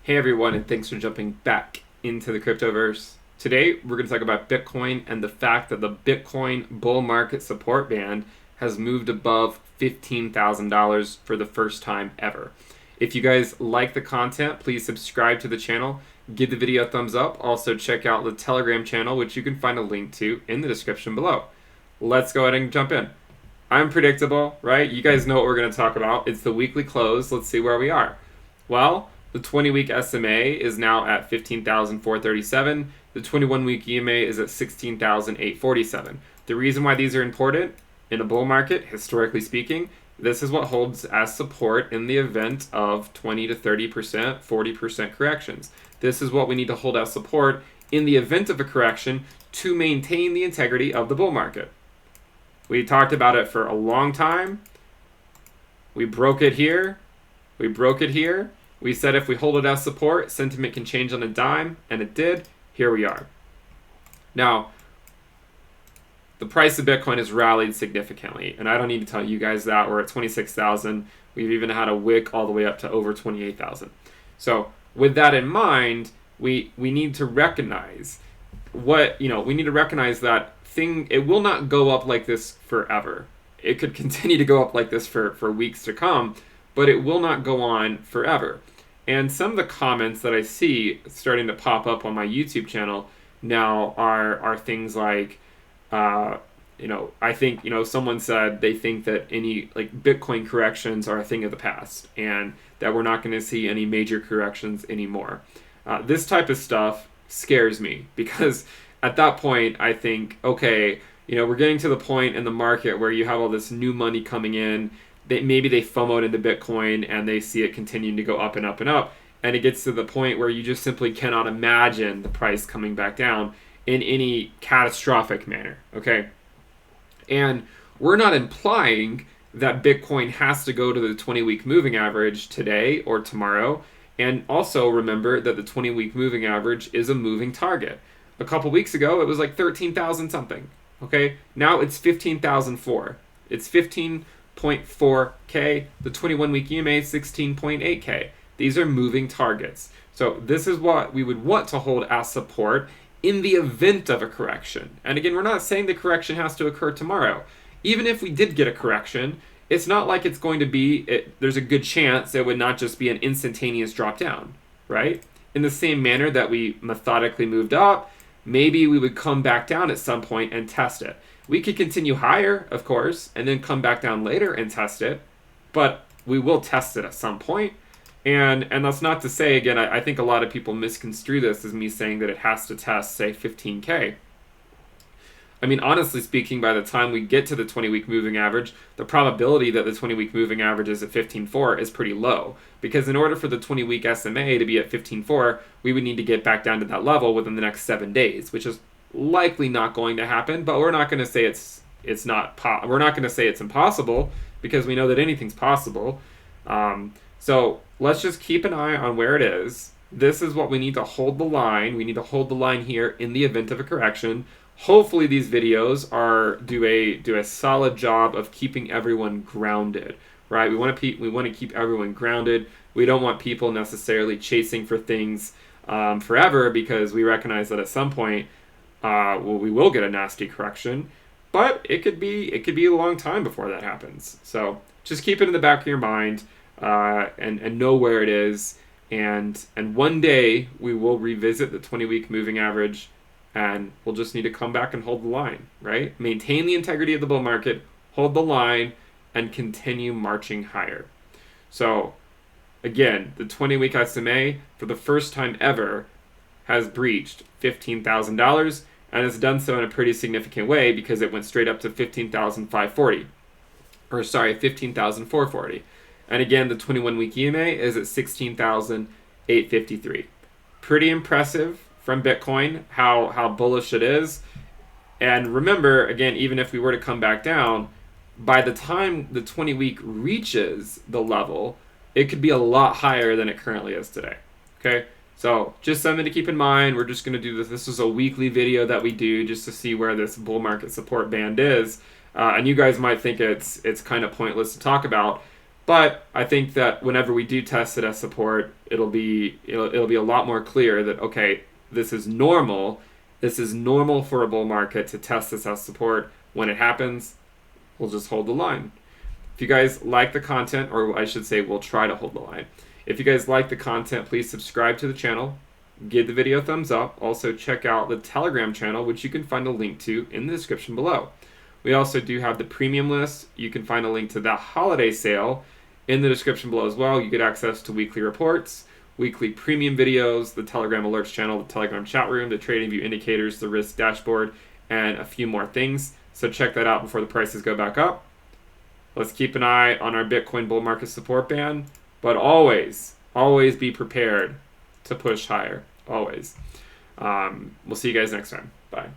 Hey everyone, and thanks for jumping back into the cryptoverse. Today, we're going to talk about Bitcoin and the fact that the Bitcoin bull market support band has moved above $15,000 for the first time ever. If you guys like the content, please subscribe to the channel, give the video a thumbs up. Also, check out the Telegram channel, which you can find a link to in the description below. Let's go ahead and jump in. I'm predictable, right? You guys know what we're going to talk about. It's the weekly close. Let's see where we are. Well, the 20-week SMA is now at 15,437. The 21-week EMA is at 16,847. The reason why these are important in a bull market, historically speaking, this is what holds as support in the event of 20 to 30%, 40% corrections. This is what we need to hold as support in the event of a correction to maintain the integrity of the bull market. We talked about it for a long time. We broke it here. We broke it here. We said if we hold it as support, sentiment can change on a dime, and it did. Here we are. Now, the price of Bitcoin has rallied significantly, and I don't need to tell you guys that. We're at 26,000. We've even had a wick all the way up to over 28,000. So with that in mind, we need to recognize we need to recognize that it will not go up like this forever. It could continue to go up like this for weeks to come, but it will not go on forever. And some of the comments that I see starting to pop up on my YouTube channel now are things like, I think, someone said they think that any Bitcoin corrections are a thing of the past and that we're not going to see any major corrections anymore. This type of stuff scares me because at that point I think, okay, we're getting to the point in the market where you have all this new money coming in. Maybe they FOMO'd into Bitcoin and they see it continuing to go up and up and up. And it gets to the point where you just simply cannot imagine the price coming back down in any catastrophic manner. Okay. And we're not implying that Bitcoin has to go to the 20-week moving average today or tomorrow. And also remember that the 20-week moving average is a moving target. A couple weeks ago, it was like 13,000 something. Okay. Now it's 15,004. It's 15.4K. The 21-week EMA is 16.8K. These are moving targets. So this is what we would want to hold as support in the event of a correction. And again, we're not saying the correction has to occur tomorrow. Even if we did get a correction, it's not like it's going to be, there's a good chance it would not just be an instantaneous drop down, right? In the same manner that we methodically moved up, maybe we would come back down at some point and test it. We could continue higher, of course, and then come back down later and test it, but we will test it at some point. And that's not to say, again, I think a lot of people misconstrue this as me saying that it has to test, say, 15K. I mean, honestly speaking, by the time we get to the 20-week moving average, the probability that the 20-week moving average is at 15.4 is pretty low. Because in order for the 20-week SMA to be at 15.4, we would need to get back down to that level within the next 7 days, which is likely not going to happen. But we're not going to say we're not going to say it's impossible, because we know that anything's possible. So let's just keep an eye on where it is. This is what we need to hold the line. We need to hold the line here in the event of a correction. Hopefully these videos do a solid job of keeping everyone grounded, right? We want to keep everyone grounded. We don't want people necessarily chasing for things forever, because we recognize that at some point we will get a nasty correction, but it could be a long time before that happens. So just keep it in the back of your mind and know where it is. And one day we will revisit the 20-week moving average, and we'll just need to come back and hold the line, right? Maintain the integrity of the bull market, hold the line, and continue marching higher. So again, the 20-week SMA for the first time ever has breached $15,000, and it's done so in a pretty significant way, because it went straight up to 15,440. And again, the 21-week EMA is at 16,853. Pretty impressive from Bitcoin, how bullish it is. And remember, again, even if we were to come back down, by the time the 20-week reaches the level, it could be a lot higher than it currently is today. Okay? So just something to keep in mind. We're just going to do this. This is a weekly video that we do just to see where this bull market support band is. And you guys might think it's kind of pointless to talk about. But I think that whenever we do test it as support, it'll be a lot more clear that, okay, this is normal. This is normal for a bull market to test this as support. When it happens, we'll just hold the line. If you guys like the content, or I should say we'll try to hold the line. If you guys like the content, please subscribe to the channel. Give the video a thumbs up. Also check out the Telegram channel, which you can find a link to in the description below. We also do have the premium list. You can find a link to the holiday sale in the description below as well. You get access to weekly reports, weekly premium videos, the Telegram alerts channel, the Telegram chat room, the trading view indicators, the risk dashboard, and a few more things. So check that out before the prices go back up. Let's keep an eye on our Bitcoin bull market support band, but always be prepared to push higher. Always. We'll see you guys next time. Bye.